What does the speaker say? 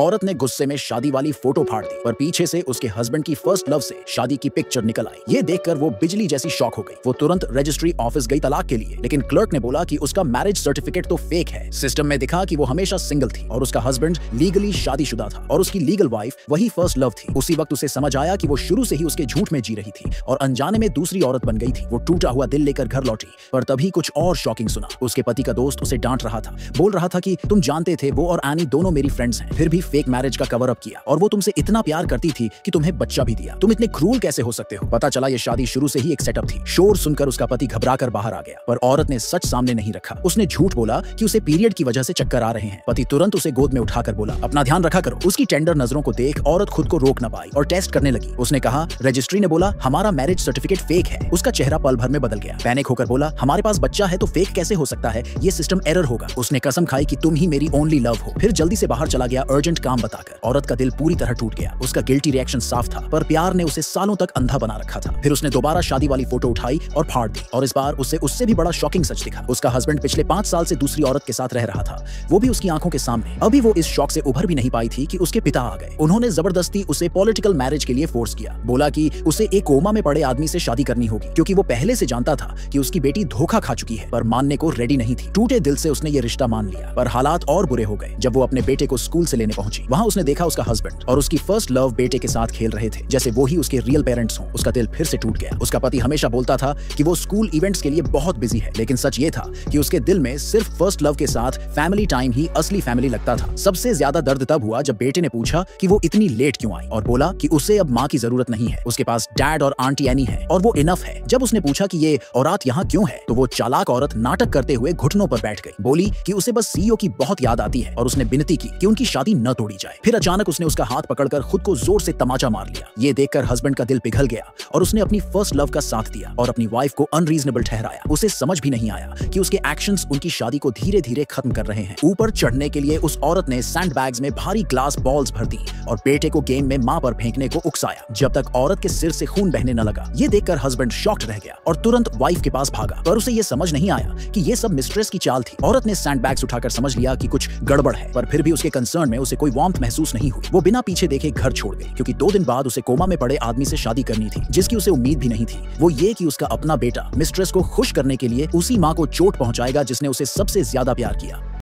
औरत ने गुस्से में शादी वाली फोटो फाड़ दी, पर पीछे से उसके हस्बैंड की फर्स्ट लव से शादी की पिक्चर निकल आई। ये देखकर वो बिजली जैसी शॉक हो गई। वो तुरंत रजिस्ट्री ऑफिस गई तलाक के लिए, लेकिन क्लर्क ने बोला कि उसका मैरिज सर्टिफिकेट तो फेक है। सिस्टम में दिखा कि वो हमेशा सिंगल थी और उसका हस्बैंड लीगली शादीशुदा था और उसकी लीगल वाइफ वही फर्स्ट लव थी। उसी वक्त उसे समझ आया कि वो शुरू से ही उसके झूठ में जी रही थी और अनजाने में दूसरी औरत बन गई थी। वो टूटा हुआ दिल लेकर घर लौटी, पर तभी कुछ और शॉकिंग सुना। उसके पति का दोस्त उसे डांट रहा था, बोल रहा था कि तुम जानते थे वो और एनी दोनों मेरी फ्रेंड्स हैं, फिर भी फेक मैरिज का कवर अप किया और वो तुमसे इतना प्यार करती थी कि तुम्हें बच्चा भी दिया। तुम इतने क्रूर कैसे हो सकते हो? पता चला ये शादी शुरू से ही एक सेटअप थी। शोर सुनकर उसका पति घबराकर बाहर आ गया, पर औरत ने सच सामने नहीं रखा। उसने झूठ बोला कि उसे पीरियड की वजह से चक्कर आ रहे हैं। पति तुरंत उसे गोद में उठाकर बोला, अपना ध्यान रखा करो। उसकी टेंडर नजरों को देख औरत खुद को रोक न पाई और टेस्ट करने लगी। उसने कहा, रजिस्ट्री ने बोला हमारा मैरिज सर्टिफिकेट फेक है। उसका चेहरा पल भर में बदल गया। पैनिक होकर बोला, हमारे पास बच्चा है तो फेक कैसे हो सकता है? ये सिस्टम एरर होगा। उसने कसम खाई कि तुम ही मेरी ओनली लव हो, फिर जल्दी से बाहर चला गया अर्जेंट काम बताकर। औरत का दिल पूरी तरह टूट गया। उसका गिल्टी रिएक्शन साफ था, पर प्यार ने उसे सालों तक अंधा बना रखा था। फिर उसने दोबारा शादी वाली फोटो उठाई और फाड़ दी, और इस बार उससे भी बड़ा शॉकिंग सच दिखा। उसका हस्बैंड पिछले 5 साल से दूसरी औरत के साथ रह रहा था, वो भी उसकी आंखों के सामने। अभी वो इस शॉक से उभर भी नहीं पाई थी कि उसके पिता आ गए। उन्होंने जबरदस्ती उसे पॉलिटिकल मैरिज के लिए फोर्स किया। बोला कि उसे एक कोमा में पड़े आदमी से शादी करनी होगी, क्योंकि वो पहले से जानता था कि उसकी बेटी धोखा खा चुकी है, पर मानने को रेडी नहीं थी। टूटे दिल से उसने ये रिश्ता मान लिया, पर हालात और बुरे हो गए जब वो अपने बेटे को स्कूल से लेने पहुंची। वहां उसने देखा उसका हस्बैंड और उसकी फर्स्ट लव बेटे के साथ खेल रहे थे, जैसे वो ही उसके रियल पेरेंट्स हों। उसका दिल फिर से टूट गया। उसका पति हमेशा बोलता था कि वो स्कूल इवेंट्स के लिए बहुत बिजी है, लेकिन सच ये था कि उसके दिल में सिर्फ फर्स्ट लव के साथ फैमिली टाइम ही असली फैमिली लगता था। सबसे ज्यादा दर्द तब हुआ जब बेटे ने पूछा कि वो इतनी लेट क्यों आई, और बोला कि उसे अब माँ की जरूरत नहीं है, उसके पास डैड और आंटी एनी है और वो इनफ है। जब उसने पूछा कि ये औरत यहाँ क्यों है, तो वो चालाक औरत नाटक करते हुए घुटनों पर बैठ गई। बोली कि उसे बस सीईओ की बहुत याद आती है और उसने विनती की कि उनकी शादी न तोड़ी जाए। फिर अचानक उसने उसका हाथ पकड़कर खुद को जोर से तमाचा मार लिया। ये देखकर हस्बैंड का दिल पिघल गया और उसने अपनी फर्स्ट लव का साथ दिया और अपनी वाइफ को अनरीजनेबल ठहराया। उसे समझ भी नहीं आया कि उसके एक्शंस उनकी शादी को धीरे धीरे खत्म कर रहे हैं। ऊपर चढ़ने के लिए उस औरत ने सैंड बैग्स में भारी ग्लास बॉल्स भर दी और बेटे को गेम में मां पर फेंकने को उकसाया, जब तक औरत के सिर से खून बहने न लगा। ये देखकर हस्बैंड शॉक्ड रह गया और तुरंत वाइफ के पास भागा, पर उसे ये समझ नहीं आया कि ये सब मिस्ट्रेस की चाल थी। औरत ने सैंड बैग्स उठाकर समझ लिया कि कुछ गड़बड़ है, पर फिर भी उसके कंसर्न में उसे कोई वार्मथ महसूस नहीं हुई। वो बिना पीछे देखे घर छोड़ गई, क्योंकि 2 दिन बाद उसे कोमा में पड़े आदमी से शादी करनी थी, जिसकी उसे उम्मीद भी नहीं थी। वो ये कि उसका अपना बेटा मिस्ट्रेस को खुश करने के लिए उसी माँ को चोट पहुंचाएगा जिसने उसे सबसे ज्यादा प्यार किया।